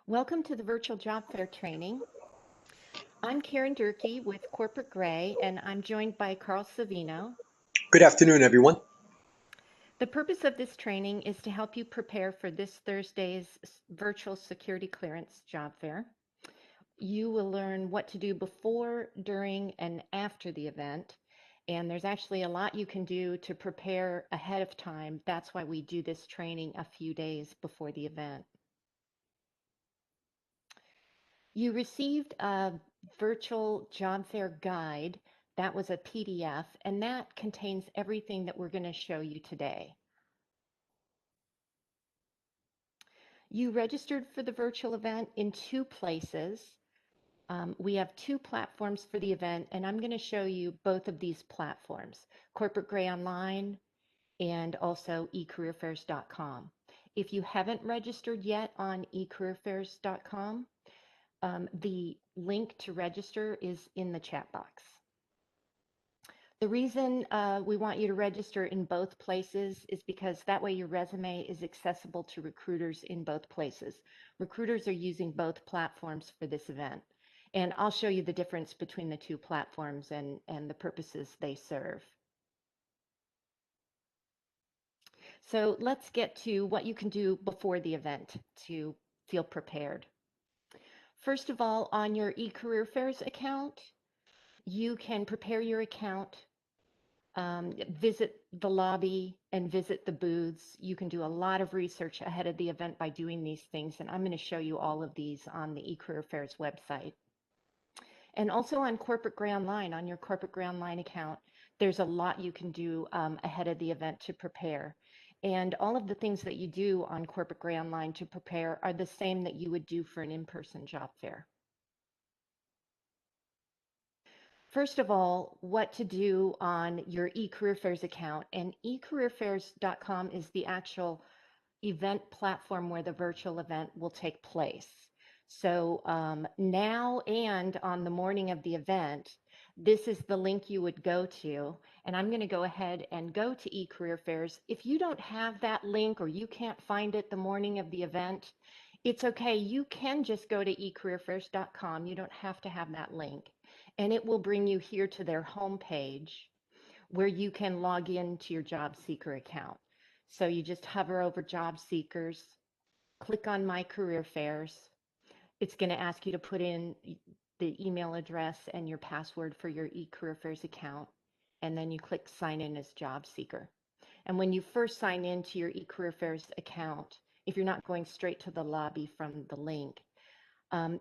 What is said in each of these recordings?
Welcome to the virtual job fair training. I'm Karen Durkee with Corporate Gray, and I'm joined by Carl Savino. Good afternoon, everyone. The purpose of this training is to help you prepare for this Thursday's virtual security clearance job fair. You will learn what to do before, during, and after the event. And there's actually a lot you can do to prepare ahead of time. That's why we do this training a few days before the event. You received a virtual job fair guide. That was a PDF, and that contains everything that we're going to show you today. You registered for the virtual event in two places. We have two platforms for the event, and I'm going to show you both of these platforms, Corporate Gray Online and also ecareerfairs.com. If you haven't registered yet on ecareerfairs.com, the link to register is in the chat box. The reason we want you to register in both places is because that way your resume is accessible to recruiters in both places. Recruiters are using both platforms for this event. And I'll show you the difference between the two platforms and the purposes they serve. So let's get to what you can do before the event to feel prepared. First of all, on your eCareerFairs account, you can prepare your account, visit the lobby and visit the booths. You can do a lot of research ahead of the event by doing these things, and I'm going to show you all of these on the eCareerFairs website. And also on Corporate Gray Online, on your Corporate Gray Online account, there's a lot you can do ahead of the event to prepare. And all of the things that you do on Corporate Gray Online to prepare are the same that you would do for an in-person job fair. First of all, what to do on your eCareerFairs account. And ecareerfairs.com is the actual event platform where the virtual event will take place. So now and on the morning of the event, this is the link you would go to. And I'm going to go ahead and go to eCareerFairs. If you don't have that link or you can't find it the morning of the event, it's okay. You can just go to ecareerfairs.com. You don't have to have that link. And it will bring you here to their homepage where you can log into your job seeker account. So you just hover over job seekers, click on my career fairs. It's going to ask you to put in the email address and your password for your eCareer Fairs account. And then you click sign in as job seeker. And when you first sign into your eCareer Fairs account, if you're not going straight to the lobby from the link,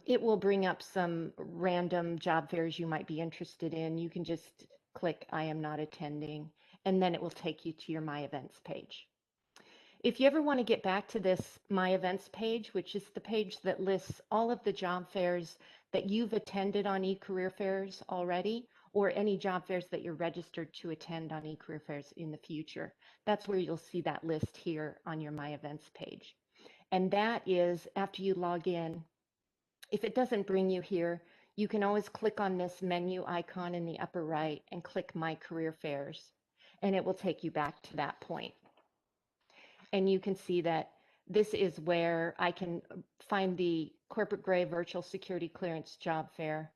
it will bring up some random job fairs you might be interested in. You can just click I am not attending, and then it will take you to your My Events page. If you ever want to get back to this My Events page, which is the page that lists all of the job fairs that you've attended on eCareer Fairs already, or any job fairs that you're registered to attend on eCareer Fairs in the future, that's where you'll see that list here on your My Events page. And that is after you log in. If it doesn't bring you here, you can always click on this menu icon in the upper right and click My Career Fairs, and it will take you back to that point. And you can see that this is where I can find the Corporate Gray Virtual Security Clearance Job Fair,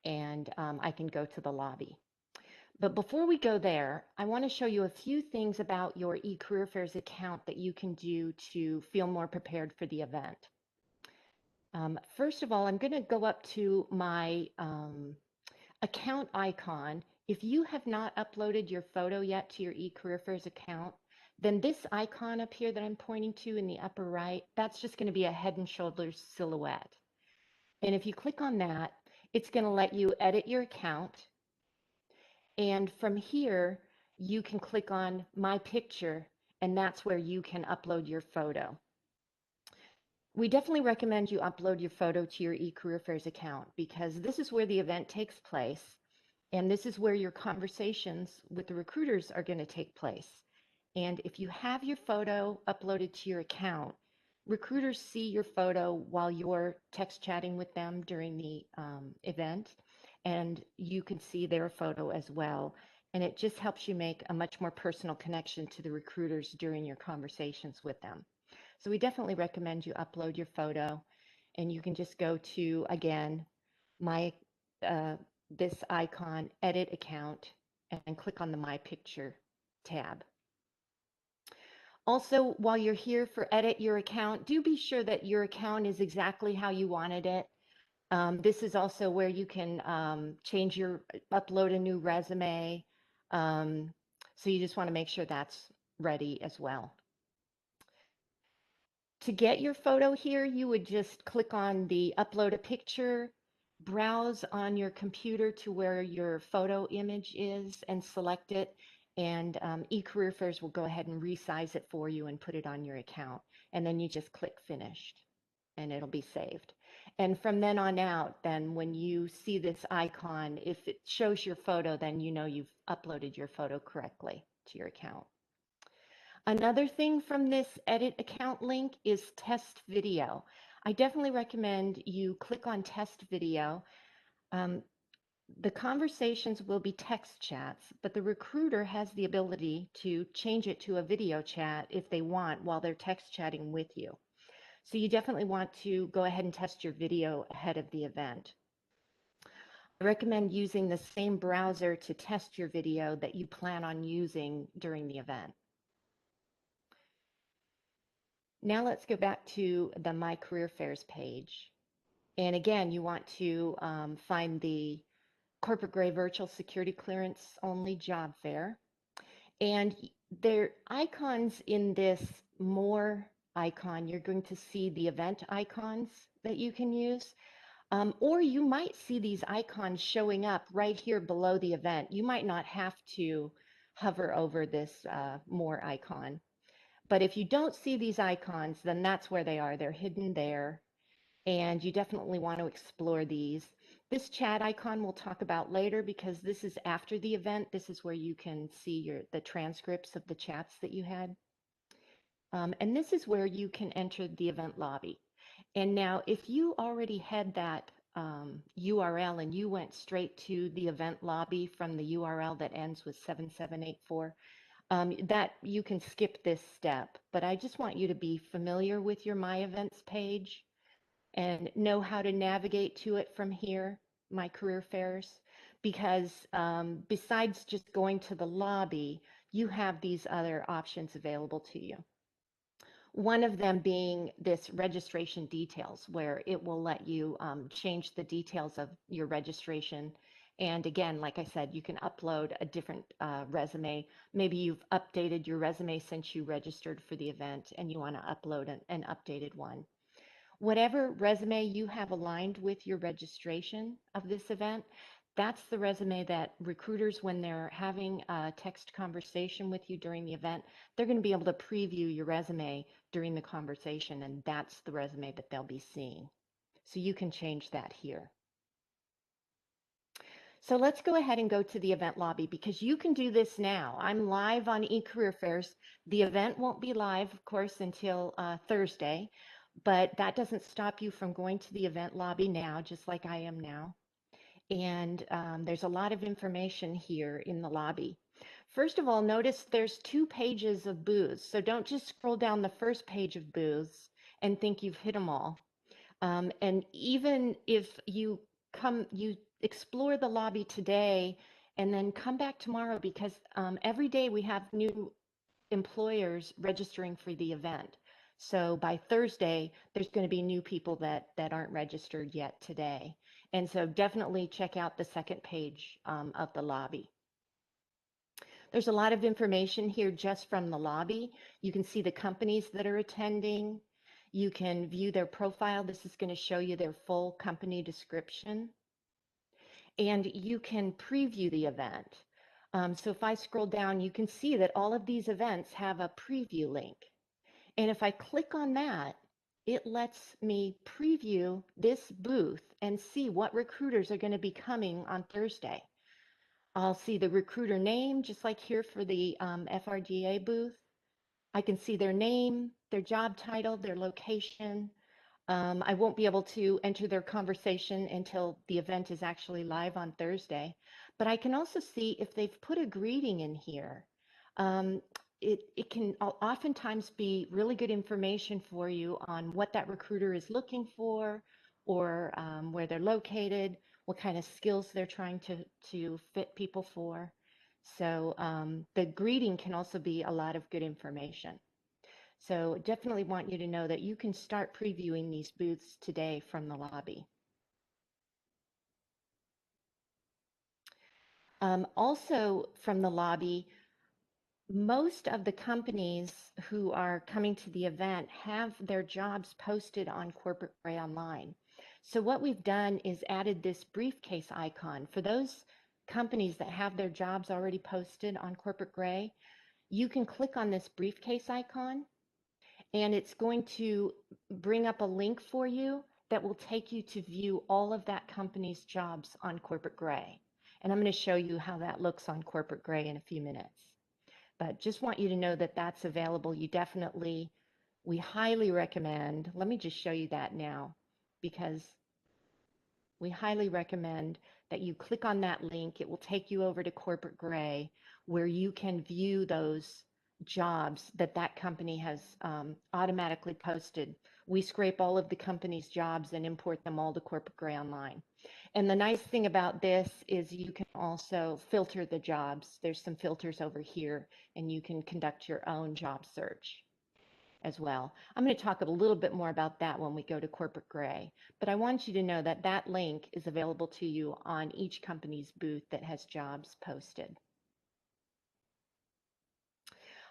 and I can go to the lobby. But before we go there, I want to show you a few things about your eCareerFairs account that you can do to feel more prepared for the event. First of all, I'm going to go up to my account icon. If you have not uploaded your photo yet to your eCareerFairs account, then this icon up here that I'm pointing to in the upper right, that's just going to be a Head and Shoulders silhouette. And if you click on that, it's going to let you edit your account. And from here, you can click on My Picture, and that's where you can upload your photo. We definitely recommend you upload your photo to your eCareerFairs account because this is where the event takes place, and this is where your conversations with the recruiters are going to take place. And if you have your photo uploaded to your account, recruiters see your photo while you're text chatting with them during the event, and you can see their photo as well. And it just helps you make a much more personal connection to the recruiters during your conversations with them. So we definitely recommend you upload your photo. and you can just go to, again, my uh, this icon, edit account, and click on the My Picture tab. Also, while you're here for edit your account, do be sure that your account is exactly how you wanted it. This is also where you can change upload a new resume. Um, so you just want to make sure that's ready as well. To get your photo here, you would just click on the upload a picture, browse on your computer to where your photo image is and select it. And eCareerFairs will go ahead and resize it for you and put it on your account. And then you just click finished and it'll be saved. And from then on out, then when you see this icon, if it shows your photo, then you know you've uploaded your photo correctly to your account. Another thing from this edit account link is test video. I definitely recommend you click on test video. Um, the conversations will be text chats, but the recruiter has the ability to change it to a video chat if they want while they're text chatting with you. So you definitely want to go ahead and test your video ahead of the event. I recommend using the same browser to test your video that you plan on using during the event. Now let's go back to the My Career Fairs page. And again, you want to find the corporate grade virtual security clearance only job fair. And there icons in this more icon, you're going to see the event icons that you can use. Or you might see these icons showing up right here below the event. You might not have to hover over this more icon. But if you don't see these icons, then that's where they are. They're hidden there. And you definitely want to explore these. This chat icon we'll talk about later because this is after the event. This is where you can see the transcripts of the chats that you had. And this is where you can enter the event lobby. And now if you already had that URL and you went straight to the event lobby from the URL that ends with 7784, that you can skip this step, but I just want you to be familiar with your My Events page and know how to navigate to it from here, My Career Fairs, because besides just going to the lobby, you have these other options available to you. One of them being this registration details, where it will let you change the details of your registration. And again, like I said, you can upload a different resume. Maybe you've updated your resume since you registered for the event and you want to upload an updated one. Whatever resume you have aligned with your registration of this event, that's the resume that recruiters, when they're having a text conversation with you during the event, they're going to be able to preview your resume during the conversation, and that's the resume that they'll be seeing. So you can change that here. So let's go ahead and go to the event lobby because you can do this now. I'm live on eCareerFairs. The event won't be live, of course, until Thursday, but that doesn't stop you from going to the event lobby now, just like I am now. And there's a lot of information here in the lobby. First of all, notice there's 2 pages of booths. So don't just scroll down the first page of booths and think you've hit them all. And even if you explore the lobby today and then come back tomorrow, because every day we have new employers registering for the event. So by Thursday, there's going to be new people that aren't registered yet today. And so definitely check out the second page of the lobby. There's a lot of information here just from the lobby. You can see the companies that are attending. You can view their profile. This is going to show you their full company description. And you can preview the event. So if I scroll down, you can see that all of these events have a preview link. And if I click on that, it lets me preview this booth and see what recruiters are going to be coming on Thursday. I'll see the recruiter name, just like here for the FRGA booth. I can see their name, their job title, their location. I won't be able to enter their conversation until the event is actually live on Thursday, but I can also see if they've put a greeting in here. it can oftentimes be really good information for you on what that recruiter is looking for, or where they're located, what kind of skills they're trying to fit people for. So the greeting can also be a lot of good information. So definitely want you to know that you can start previewing these booths today from the lobby. Also from the lobby, most of the companies who are coming to the event have their jobs posted on Corporate Gray Online. So what we've done is added this briefcase icon. For those companies that have their jobs already posted on Corporate Gray, you can click on this briefcase icon, and it's going to bring up a link for you that will take you to view all of that company's jobs on Corporate Gray. And I'm going to show you how that looks on Corporate Gray in a few minutes. But just want you to know that that's available. We highly recommend, let me just show you that now, because we highly recommend that you click on that link. It will take you over to Corporate Gray, where you can view those jobs that that company has automatically posted. We scrape all of the company's jobs and import them all to Corporate Gray Online. And the nice thing about this is you can also filter the jobs. There's some filters over here, and you can conduct your own job search as well. I'm going to talk a little bit more about that when we go to Corporate Gray, but I want you to know that that link is available to you on each company's booth that has jobs posted.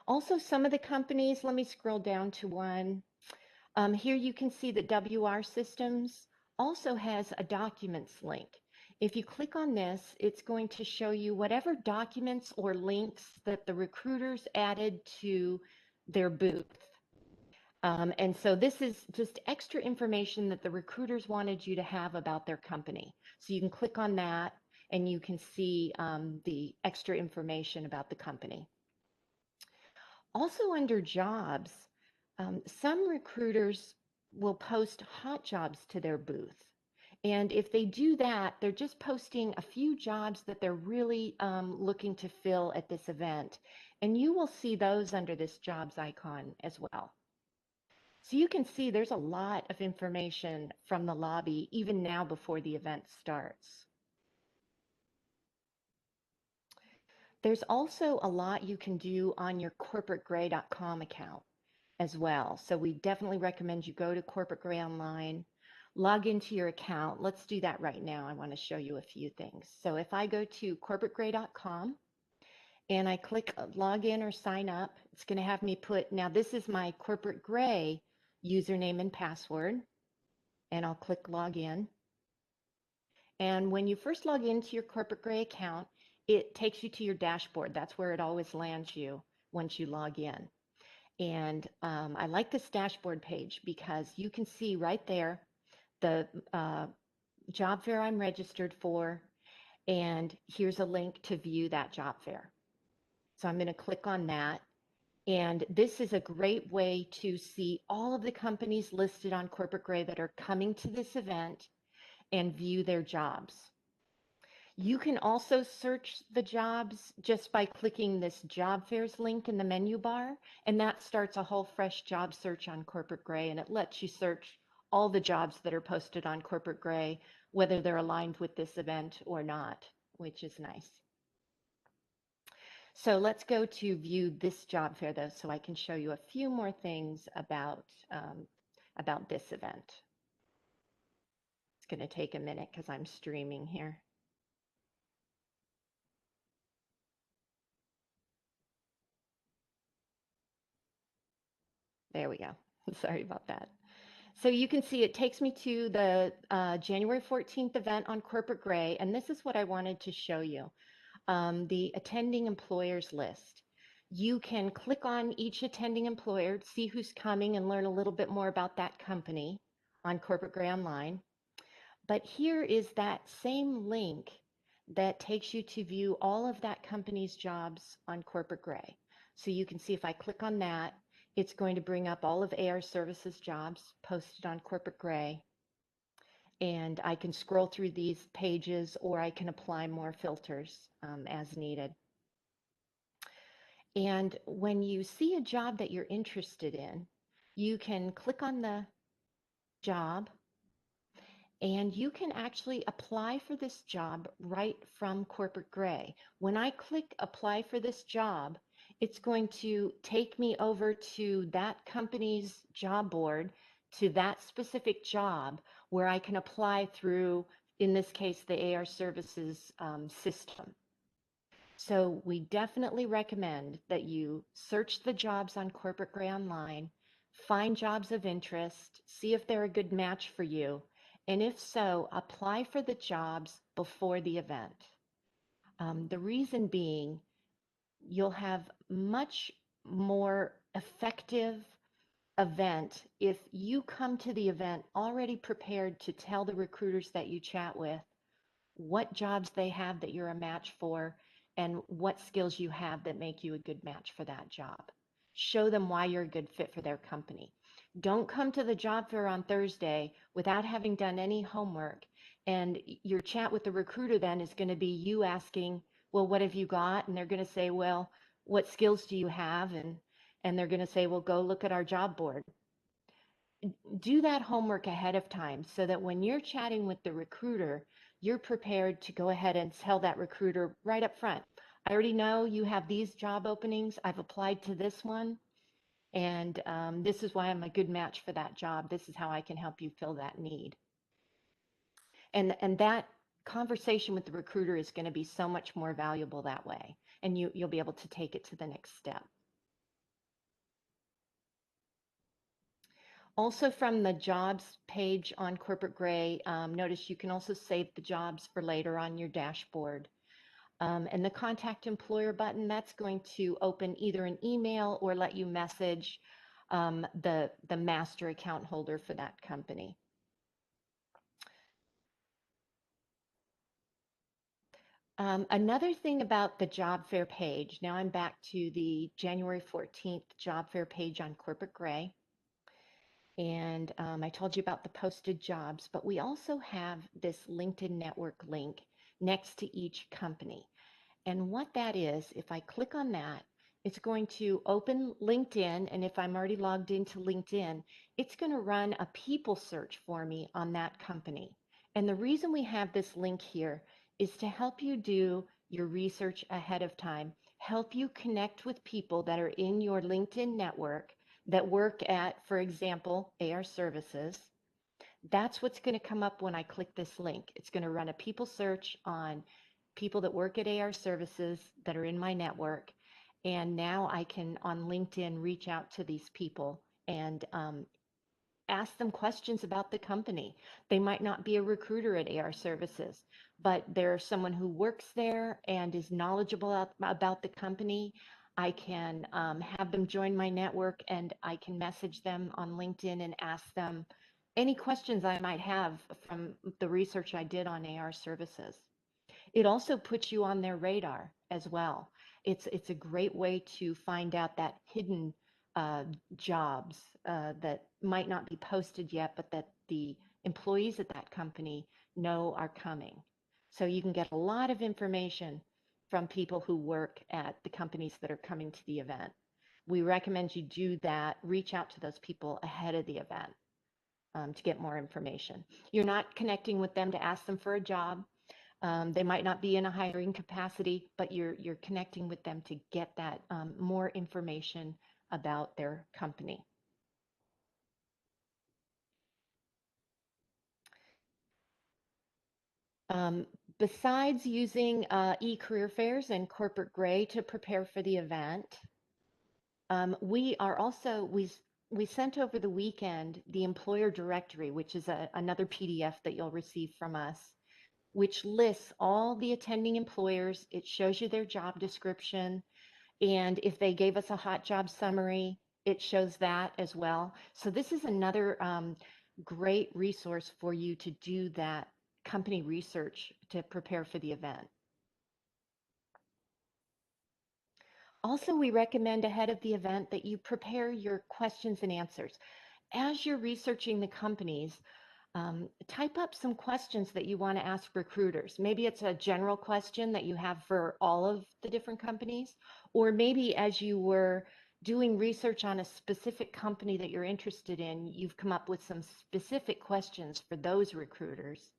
Also, some of the companies, let me scroll down to one. Here you can see that WR Systems also has a documents link. If you click on this, it's going to show you whatever documents or links that the recruiters added to their booth. And so this is just extra information that the recruiters wanted you to have about their company. So you can click on that and you can see the extra information about the company. Also under jobs, some recruiters will post hot jobs to their booth. And if they do that, they're just posting a few jobs that they're really looking to fill at this event. And you will see those under this jobs icon as well. So you can see there's a lot of information from the lobby, even now before the event starts. There's also a lot you can do on your corporategray.com account as well. So we definitely recommend you go to Corporate Gray Online, log into your account. Let's do that right now. I want to show you a few things. So if I go to corporategray.com and I click log in or sign up, it's going to have me put, now this is my Corporate Gray username and password, and I'll click log in. And when you first log into your Corporate Gray account, it takes you to your dashboard. That's where it always lands you once you log in. And I like this dashboard page because you can see right there the job fair I'm registered for, and here's a link to view that job fair. So I'm going to click on that. And this is a great way to see all of the companies listed on Corporate Gray that are coming to this event and view their jobs. You can also search the jobs just by clicking this job fairs link in the menu bar, and that starts a whole fresh job search on Corporate Gray, and it lets you search all the jobs that are posted on Corporate Gray, whether they're aligned with this event or not, which is nice. So let's go to view this job fair though, so I can show you a few more things about this event. It's going to take a minute because I'm streaming here. There we go. Sorry about that. So you can see it takes me to the January 14th event on Corporate Gray, and this is what I wanted to show you, the attending employers list. You can click on each attending employer, see who's coming, and learn a little bit more about that company on Corporate Gray Online. But here is that same link that takes you to view all of that company's jobs on Corporate Gray. So you can see if I click on that, it's going to bring up all of AR Services jobs posted on Corporate Gray. And I can scroll through these pages, or I can apply more filters as needed. And when you see a job that you're interested in, you can click on the job and you can actually apply for this job right from Corporate Gray. When I click apply for this job, it's going to take me over to that company's job board, to that specific job where I can apply through, in this case, the AR Services system. So we definitely recommend that you search the jobs on Corporate Gray online, find jobs of interest, see if they're a good match for you, and if so, apply for the jobs before the event. The reason being, you'll have much more effective event if you come to the event already prepared to tell the recruiters that you chat with what jobs they have that you're a match for, and what skills you have that make you a good match for that job. Show them why you're a good fit for their company. Don't come to the job fair on Thursday without having done any homework. And your chat with the recruiter then is going to be you asking, well, what have you got? And they're going to say, well, what skills do you have? And they're going to say, well, go look at our job board. Do that homework ahead of time so that when you're chatting with the recruiter, you're prepared to go ahead and tell that recruiter right up front. I already know you have these job openings. I've applied to this one, and this is why I'm a good match for that job. This is how I can help you fill that need. And that conversation with the recruiter is going to be so much more valuable that way, and you'll be able to take it to the next step. Also from the jobs page on Corporate Gray, notice you can also save the jobs for later on your dashboard. And the contact employer button, that's going to open either an email or let you message the master account holder for that company. Another thing about the job fair page, now I'm back to the January 14th job fair page on Corporate Gray. And I told you about the posted jobs, but we also have this LinkedIn network link next to each company. And what that is, if I click on that, it's going to open LinkedIn. And if I'm already logged into LinkedIn, it's going to run a people search for me on that company. And the reason we have this link here is to help you do your research ahead of time, help you connect with people that are in your LinkedIn network that work at, for example, AR Services. That's what's going to come up when I click this link. It's going to run a people search on people that work at AR Services that are in my network. And now I can, on LinkedIn, reach out to these people and ask them questions about the company. They might not be a recruiter at AR Services, but they're someone who works there and is knowledgeable about the company. I can have them join my network, and I can message them on LinkedIn and ask them any questions I might have from the research I did on AR Services. It also puts you on their radar as well. It's a great way to find out that hidden uh, jobs that might not be posted yet, but that the employees at that company know are coming. So you can get a lot of information from people who work at the companies that are coming to the event. We recommend you do that, reach out to those people ahead of the event to get more information. You're not connecting with them to ask them for a job. They might not be in a hiring capacity, but you're connecting with them to get that more information about their company. Um, Besides using e-career fairs and Corporate Gray to prepare for the event, we are also we sent over the weekend the employer directory, which is another PDF that you'll receive from us, which lists all the attending employers. It shows you their job description. And if they gave us a hot job summary, it shows that as well. So this is another great resource for you to do that company research to prepare for the event. Also, we recommend ahead of the event that you prepare your questions and answers. As you're researching the companies, Type up some questions that you want to ask recruiters. Maybe it's a general question that you have for all of the different companies, or maybe as you were doing research on a specific company that you're interested in, you've come up with some specific questions for those recruiters.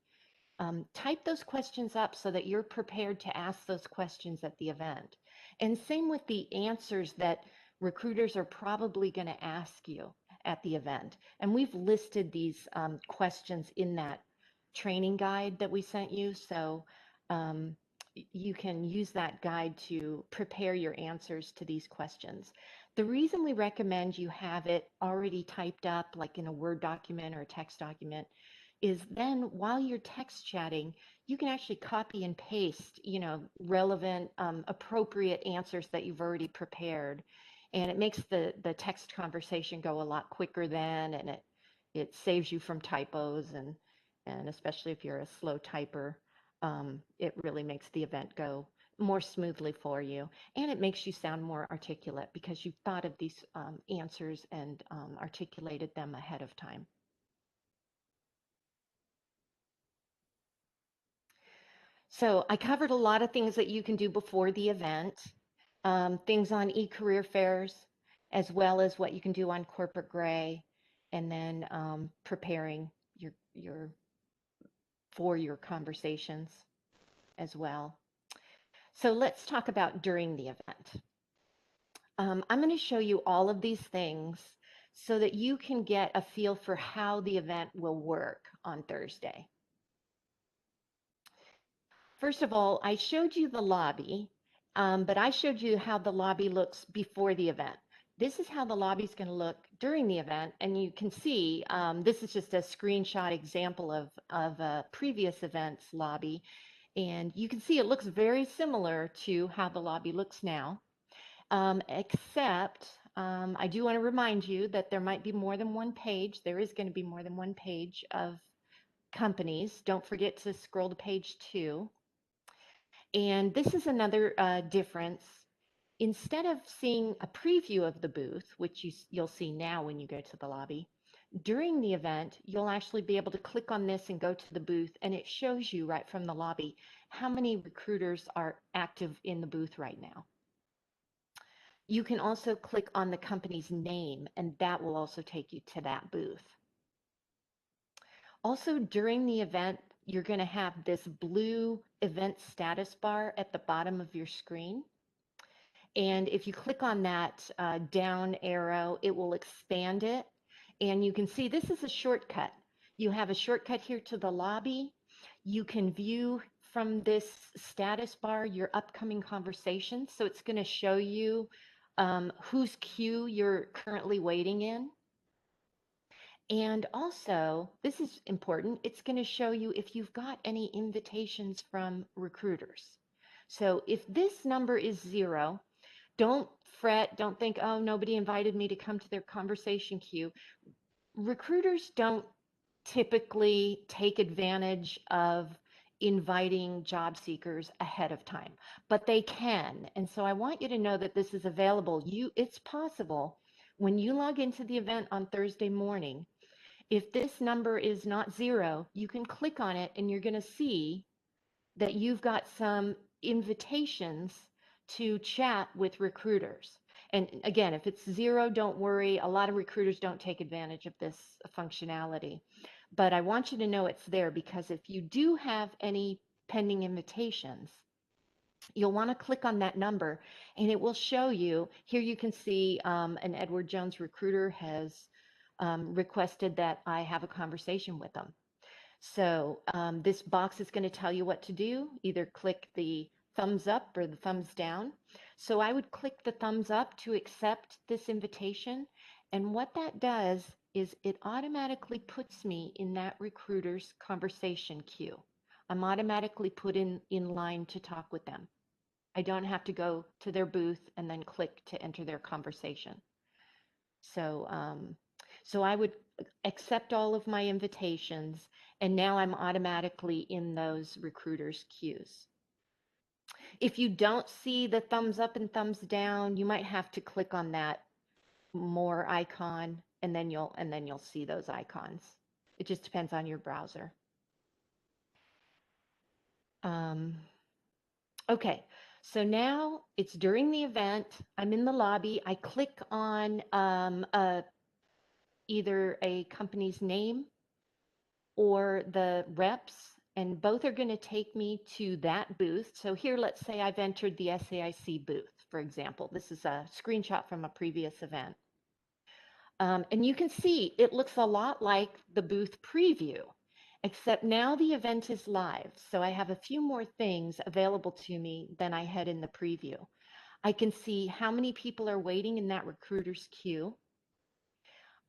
Type those questions up so that you're prepared to ask those questions at the event. And same with the answers that recruiters are probably going to ask you at the event. And we've listed these questions in that training guide that we sent you. So um, you can use that guide to prepare your answers to these questions. The reason we recommend you have it already typed up, like in a Word document or a text document, is then while you're text chatting, you can actually copy and paste, relevant, appropriate answers that you've already prepared. And it makes the text conversation go a lot quicker then, and it saves you from typos and especially if you're a slow typer, it really makes the event go more smoothly for you. And it makes you sound more articulate because you've thought of these answers and articulated them ahead of time. So I covered a lot of things that you can do before the event, things on e-career fairs, as well as what you can do on corporate gray, and then preparing your for your conversations as well. So let's talk about during the event. I'm going to show you all of these things so that you can get a feel for how the event will work on Thursday. First of all, I showed you the lobby, but I showed you how the lobby looks before the event. This is how the lobby is going to look during the event, and you can see this is just a screenshot example of a previous event's lobby, and you can see it looks very similar to how the lobby looks now, except I do want to remind you that there might be more than one page. There is going to be more than one page of companies. Don't forget to scroll to page 2. And this is another difference. Instead of seeing a preview of the booth, which you'll see now when you go to the lobby, during the event, you'll actually be able to click on this and go to the booth, and it shows you right from the lobby how many recruiters are active in the booth right now. You can also click on the company's name, and that will also take you to that booth. Also, during the event, you're going to have this blue event status bar at the bottom of your screen. And if you click on that down arrow, it will expand it. And you can see this is a shortcut. You have a shortcut here to the lobby. You can view from this status bar your upcoming conversations. So it's going to show you whose queue you're currently waiting in. And also, this is important, it's going to show you if you've got any invitations from recruiters. So if this number is 0, don't fret, don't think, oh, nobody invited me to come to their conversation queue. Recruiters don't typically take advantage of inviting job seekers ahead of time, but they can. And so I want you to know that this is available. It's possible when you log into the event on Thursday morning, if this number is not 0, you can click on it and you're going to see that you've got some invitations to chat with recruiters. And again, if it's 0, don't worry. A lot of recruiters don't take advantage of this functionality. But I want you to know it's there because if you do have any pending invitations, you'll want to click on that number and it will show you. Here you can see an Edward Jones recruiter has requested that I have a conversation with them. So this box is going to tell you what to do. Either click the thumbs up or the thumbs down. So I would click the thumbs up to accept this invitation. And what that does is it automatically puts me in that recruiter's conversation queue. I'm automatically put in line to talk with them. I don't have to go to their booth and then click to enter their conversation. So, so I would accept all of my invitations, and now I'm automatically in those recruiters' queues. If you don't see the thumbs up and thumbs down, you might have to click on that more icon, and then you'll see those icons. It just depends on your browser. Um, okay, so now it's during the event. I'm in the lobby. I click on either a company's name or the reps, and both are going to take me to that booth. So here, let's say I've entered the SAIC booth, for example. This is a screenshot from a previous event. And you can see it looks a lot like the booth preview, except now the event is live. So I have a few more things available to me than I had in the preview. I can see how many people are waiting in that recruiter's queue.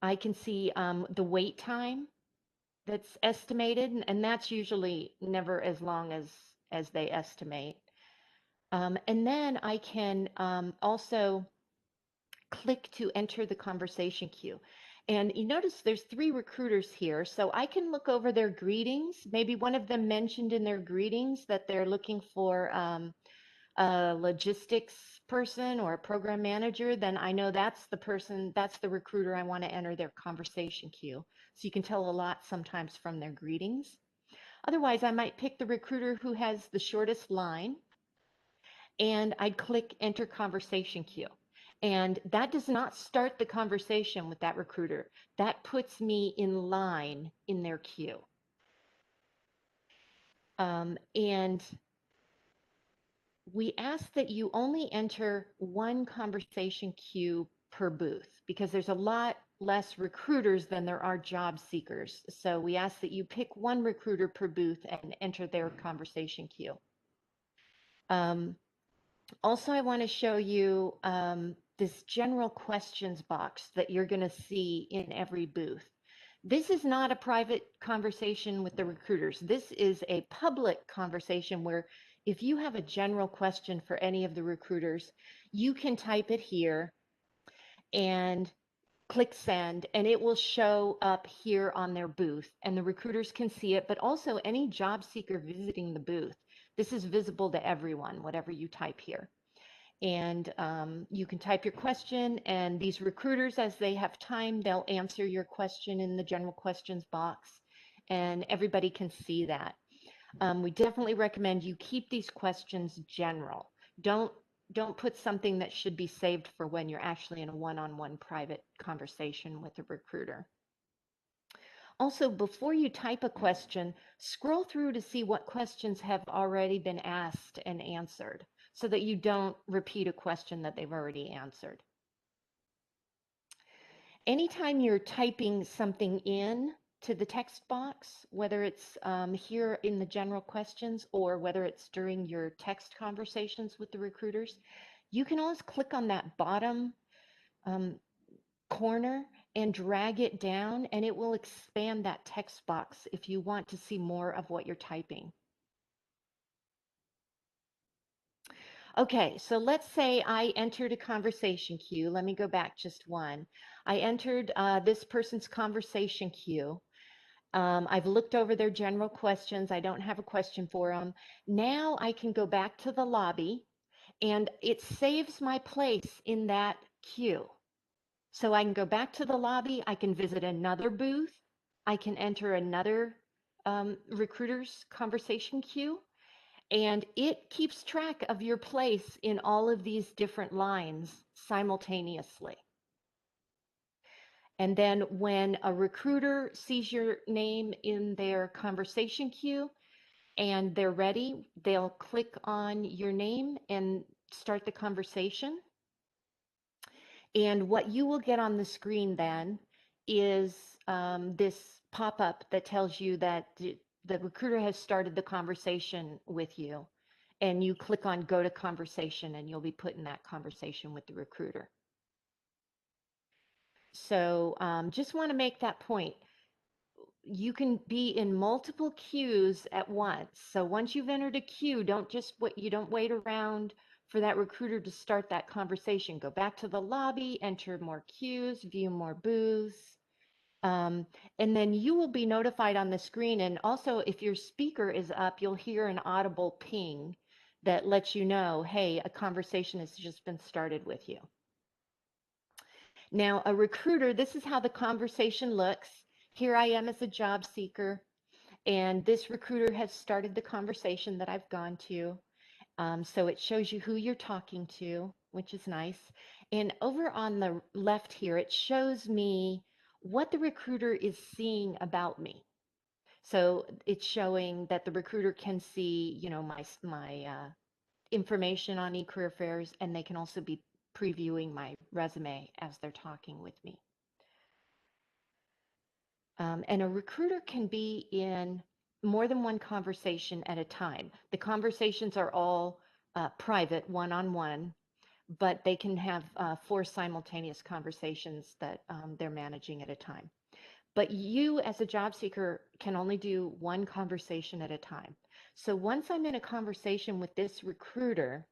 I can see the wait time that's estimated, and that's usually never as long as they estimate. And then I can also click to enter the conversation queue. And you notice there's 3 recruiters here, so I can look over their greetings. Maybe one of them mentioned in their greetings that they're looking for a logistics person or a program manager. Then I know that's the person, that's the recruiter I want to enter their conversation queue. So you can tell a lot sometimes from their greetings. Otherwise, I might pick the recruiter who has the shortest line, and I'd click enter conversation queue. And that does not start the conversation with that recruiter. That puts me in line in their queue. And we ask that you only enter one conversation queue per booth because there's a lot less recruiters than there are job seekers. So we ask that you pick one recruiter per booth and enter their conversation queue. Also, I want to show you this general questions box that you're going to see in every booth. This is not a private conversation with the recruiters. This is a public conversation where if you have a general question for any of the recruiters, you can type it here and click send, and it will show up here on their booth, and the recruiters can see it, but also any job seeker visiting the booth. This is visible to everyone, whatever you type here. And you can type your question, and these recruiters, as they have time, they'll answer your question in the general questions box, and everybody can see that. We definitely recommend you keep these questions general. Don't put something that should be saved for when you're actually in a one-on-one private conversation with a recruiter. Also, before you type a question, scroll through to see what questions have already been asked and answered so that you don't repeat a question that they've already answered. Anytime you're typing something in to the text box, whether it's here in the general questions or whether it's during your text conversations with the recruiters, you can always click on that bottom corner and drag it down, and it will expand that text box if you want to see more of what you're typing. Okay, so let's say I entered a conversation queue. Let me go back just one. I entered this person's conversation queue. I've looked over their general questions. I don't have a question for them. Now I can go back to the lobby, and it saves my place in that queue. So I can go back to the lobby. I can visit another booth. I can enter another recruiter's conversation queue. And it keeps track of your place in all of these different lines simultaneously. And then when a recruiter sees your name in their conversation queue and they're ready, they'll click on your name and start the conversation. And what you will get on the screen then is this pop-up that tells you that the recruiter has started the conversation with you. And you click on go to conversation, and you'll be put in that conversation with the recruiter. So just want to make that point. You can be in multiple queues at once. So once you've entered a queue, you don't wait around for that recruiter to start that conversation. Go back to the lobby, enter more queues, view more booths. And then you will be notified on the screen. And also, if your speaker is up, you'll hear an audible ping that lets you know, hey, a conversation has just been started with you. Now, a recruiter, this is how the conversation looks. Here I am as a job seeker, and this recruiter has started the conversation that I've gone to. So it shows you who you're talking to, which is nice. And over on the left here, it shows me what the recruiter is seeing about me. So it's showing that the recruiter can see, my information on eCareer Fairs, and they can also be previewing my resume as they're talking with me. And a recruiter can be in more than one conversation at a time. The conversations are all private, one-on-one, but they can have four simultaneous conversations that they're managing at a time. But you, as a job seeker, can only do one conversation at a time. So once I'm in a conversation with this recruiter,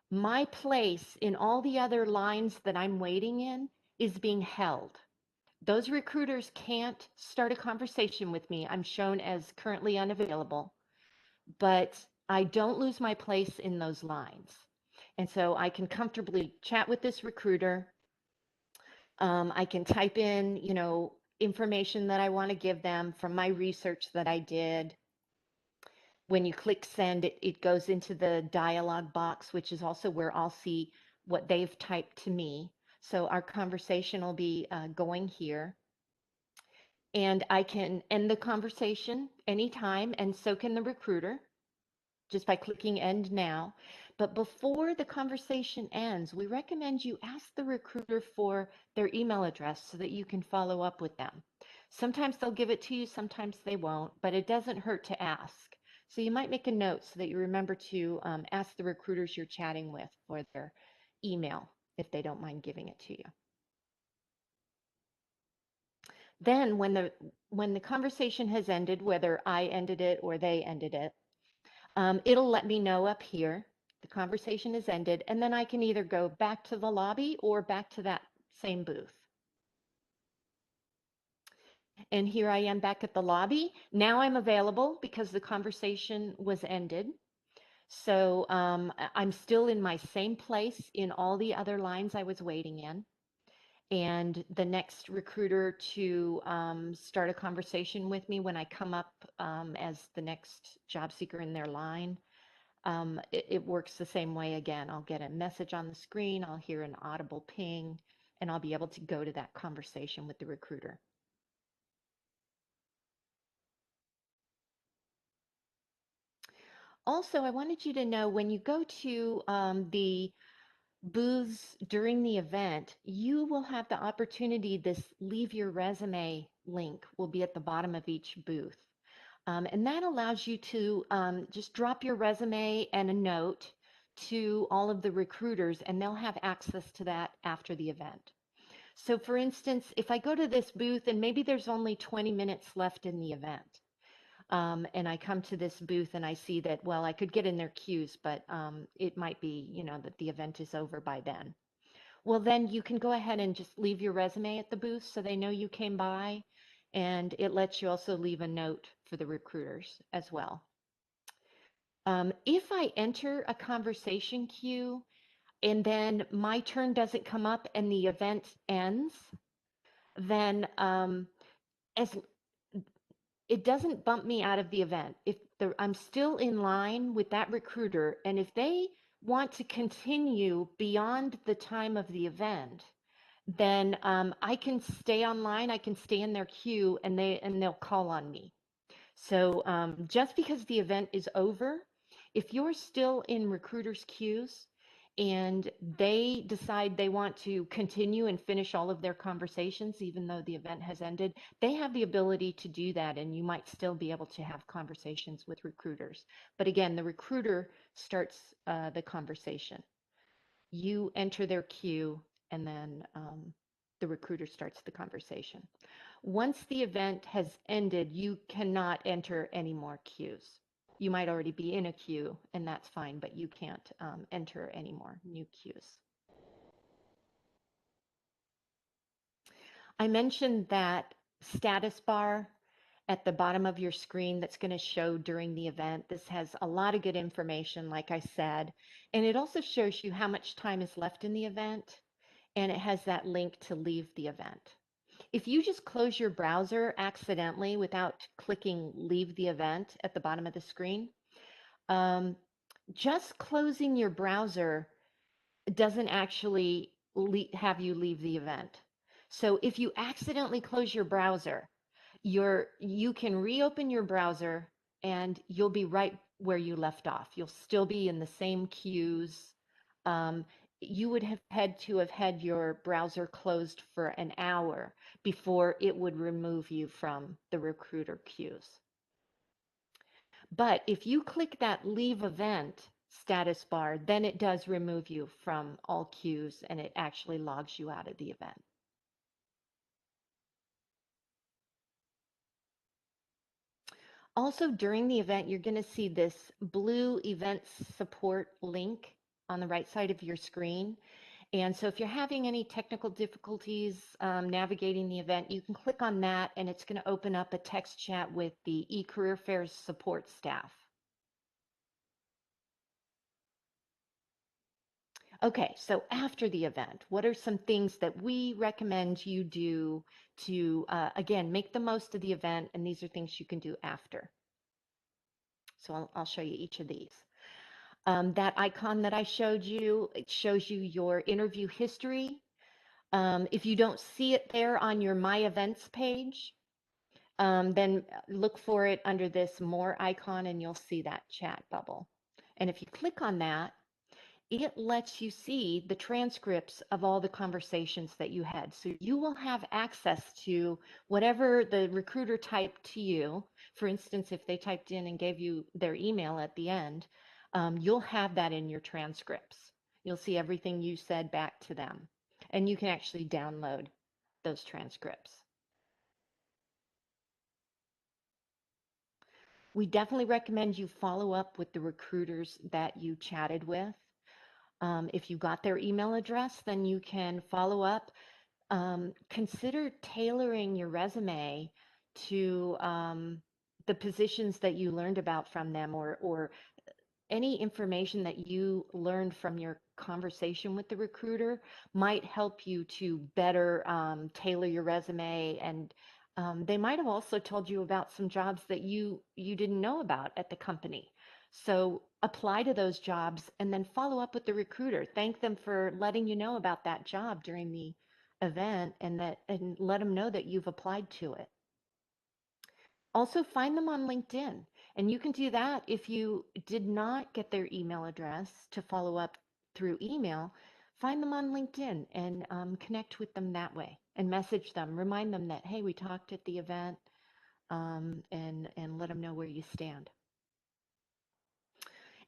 my place in all the other lines that I'm waiting in is being held. Those recruiters can't start a conversation with me. I'm shown as currently unavailable, but I don't lose my place in those lines. And so I can comfortably chat with this recruiter. I can type in, information that I want to give them from my research that I did. When you click send, it goes into the dialog box, which is also where I'll see what they've typed to me. So our conversation will be going here. And I can end the conversation anytime, and so can the recruiter just by clicking end now. But before the conversation ends, we recommend you ask the recruiter for their email address so that you can follow up with them. Sometimes they'll give it to you, sometimes they won't, but it doesn't hurt to ask. So you might make a note so that you remember to ask the recruiters you're chatting with for their email if they don't mind giving it to you. Then when the conversation has ended, whether I ended it or they ended it, it'll let me know up here the conversation is ended, and then I can either go back to the lobby or back to that same booth. And here I am back at the lobby. Now I'm available because the conversation was ended. So I'm still in my same place in all the other lines I was waiting in. And the next recruiter to start a conversation with me when I come up as the next job seeker in their line, it works the same way again. I'll get a message on the screen, I'll hear an audible ping, and I'll be able to go to that conversation with the recruiter. Also, I wanted you to know when you go to the booths during the event, you will have the opportunity, this leave your resume link will be at the bottom of each booth. And that allows you to just drop your resume and a note to all of the recruiters, and they'll have access to that after the event. So for instance, if I go to this booth and maybe there's only 20 minutes left in the event, and I come to this booth and I see that, well, I could get in their queues, but it might be, that the event is over by then. Well, then you can go ahead and just leave your resume at the booth so they know you came by, and it lets you also leave a note for the recruiters as well. If I enter a conversation queue and then my turn doesn't come up and the event ends, then as it doesn't bump me out of the event. If I'm still in line with that recruiter, and if they want to continue beyond the time of the event, then I can stay online. I can stay in their queue, and they'll call on me. So just because the event is over, if you're still in recruiters' queues and they decide they want to continue and finish all of their conversations, even though the event has ended, they have the ability to do that, and you might still be able to have conversations with recruiters. But again, the recruiter starts the conversation. You enter their queue, and then the recruiter starts the conversation. Once the event has ended, you cannot enter any more queues. You might already be in a queue, and that's fine, but you can't enter any more new queues. I mentioned that status bar at the bottom of your screen that's going to show during the event. This has a lot of good information, like I said, and it also shows you how much time is left in the event, and it has that link to leave the event. If you just close your browser accidentally without clicking leave the event at the bottom of the screen, um, just closing your browser doesn't actually have you leave the event. So if you accidentally close your browser, you can reopen your browser and you'll be right where you left off. You'll still be in the same queues. Um, you would have had to have had your browser closed for an hour before it would remove you from the recruiter queues. But if you click that leave event status bar, then it does remove you from all queues and it actually logs you out of the event. Also, during the event, you're going to see this blue event support link on the right side of your screen. And so if you're having any technical difficulties navigating the event, you can click on that and it's going to open up a text chat with the eCareer Fairs support staff. Okay, so after the event, what are some things that we recommend you do to, again, make the most of the event? And these are things you can do after. So I'll show you each of these. That icon that I showed you, it shows you your interview history. If you don't see it there on your My Events page, then look for it under this More icon and you'll see that chat bubble. And if you click on that, it lets you see the transcripts of all the conversations that you had. So you will have access to whatever the recruiter typed to you. For instance, if they typed in and gave you their email at the end, you'll have that in your transcripts. You'll see everything you said back to them. And you can actually download those transcripts. We definitely recommend you follow up with the recruiters that you chatted with. If you got their email address, then you can follow up. Consider tailoring your resume to the positions that you learned about from them, or any information that you learned from your conversation with the recruiter might help you to better tailor your resume. And they might have also told you about some jobs that you didn't know about at the company. So apply to those jobs and then follow up with the recruiter. Thank them for letting you know about that job during the event, and let them know that you've applied to it. Also, find them on LinkedIn. And you can do that if you did not get their email address to follow up through email. Find them on LinkedIn and connect with them that way and message them. Remind them that, hey, we talked at the event, and let them know where you stand.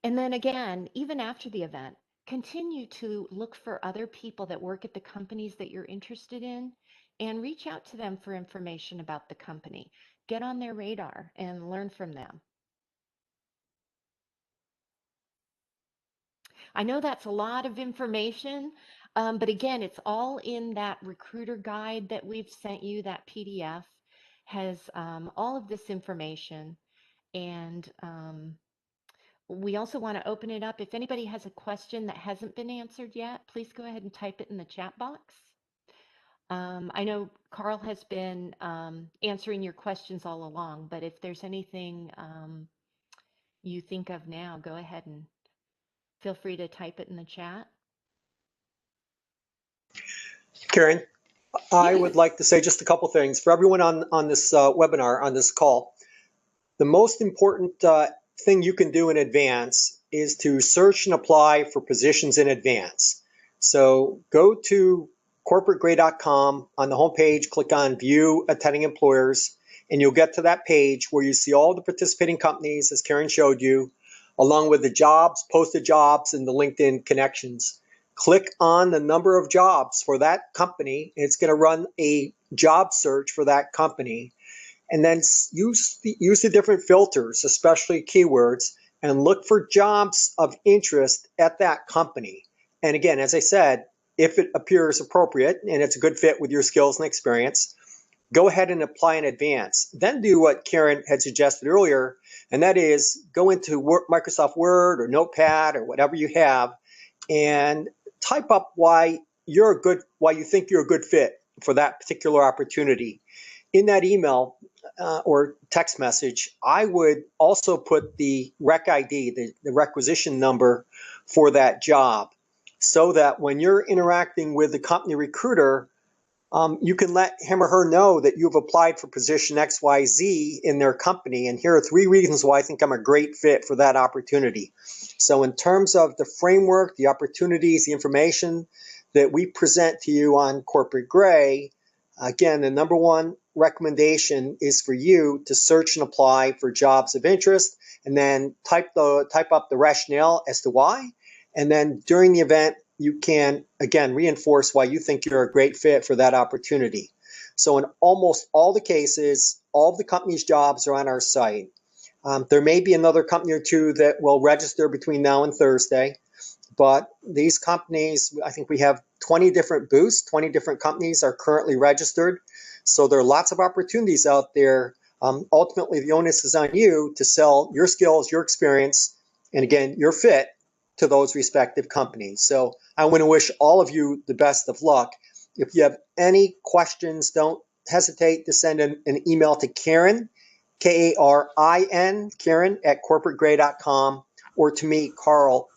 And then again, even after the event, continue to look for other people that work at the companies that you're interested in and reach out to them for information about the company. Get on their radar and learn from them. I know that's a lot of information, but again, it's all in that recruiter guide that we've sent you. That PDF has all of this information. And we also want to open it up. If anybody has a question that hasn't been answered yet, please go ahead and type it in the chat box. I know Carl has been answering your questions all along, but if there's anything you think of now, go ahead and feel free to type it in the chat. Karen, I Yes. would like to say just a couple things. For everyone on this webinar, on this call, the most important thing you can do in advance is to search and apply for positions in advance. So go to corporategray.com. On the homepage, click on View Attending Employers, and you'll get to that page where you see all the participating companies, as Karen showed you, along with the jobs, posted jobs, and the LinkedIn connections. Click on the number of jobs for that company. It's going to run a job search for that company. And then use the different filters, especially keywords, and look for jobs of interest at that company. And again, as I said, if it appears appropriate and it's a good fit with your skills and experience, go ahead and apply in advance. Then do what Karen had suggested earlier, and that is go into Microsoft Word or Notepad or whatever you have and type up why you think you're a good fit for that particular opportunity. In that email or text message, I would also put the rec ID, the requisition number for that job, so that when you're interacting with the company recruiter, you can let him or her know that you've applied for position XYZ in their company. And here are 3 reasons why I think I'm a great fit for that opportunity. So in terms of the framework, the opportunities, the information that we present to you on Corporate Gray, again, the number one recommendation is for you to search and apply for jobs of interest, and then type up the rationale as to why. And then during the event, you can, again, reinforce why you think you're a great fit for that opportunity. So in almost all the cases, all of the company's jobs are on our site. There may be another company or 2 that will register between now and Thursday, but these companies, I think we have 20 different booths, 20 different companies are currently registered. So there are lots of opportunities out there. Ultimately, the onus is on you to sell your skills, your experience, and again, your fit to those respective companies. So I want to wish all of you the best of luck. If you have any questions, don't hesitate to send an email to Karen, Karin, Karen at corporategray.com, or to me, Carl,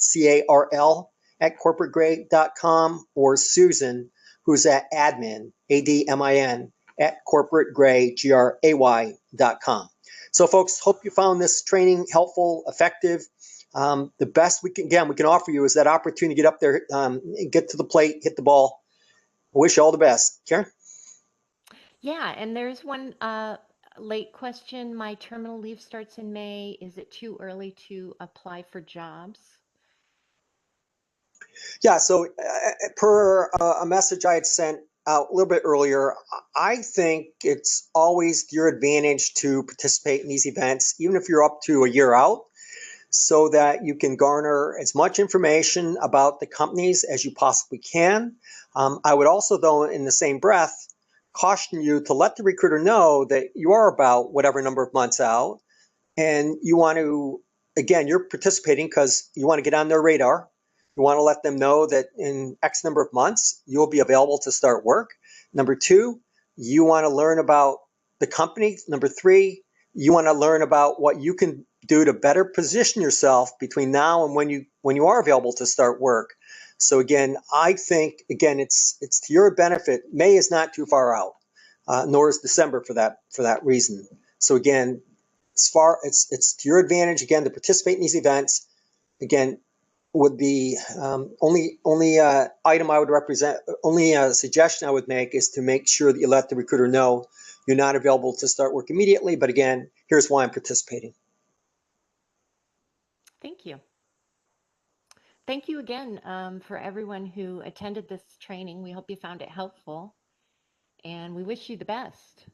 Carl, at corporategray.com, or Susan, who's at admin, ADMIN, at corporategray.com. So folks, hope you found this training helpful, effective. The best we can offer you is that opportunity to get up there, get to the plate, hit the ball. I wish you all the best. Karen? Yeah, and there's one late question. My terminal leave starts in May. Is it too early to apply for jobs? Yeah, so per a message I had sent out a little bit earlier, I think it's always to your advantage to participate in these events, even if you're up to a year out, so that you can garner as much information about the companies as you possibly can. I would also, though, in the same breath, caution you to let the recruiter know that you are about whatever number of months out, and you want to, again, you're participating because you want to get on their radar. You want to let them know that in X number of months, you'll be available to start work. Number 2, you want to learn about the company. Number 3, you want to learn about what you can do to better position yourself between now and when you are available to start work. So again, I think, again, it's to your benefit. May is not too far out, nor is December for that reason. So again, it's to your advantage, again, to participate in these events. Again, would be only item I would represent, only suggestion I would make is to make sure that you let the recruiter know you're not available to start work immediately. But again, here's why I'm participating. Thank you. Thank you again for everyone who attended this training. We hope you found it helpful, and we wish you the best.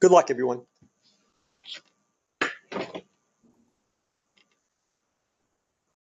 Good luck, everyone.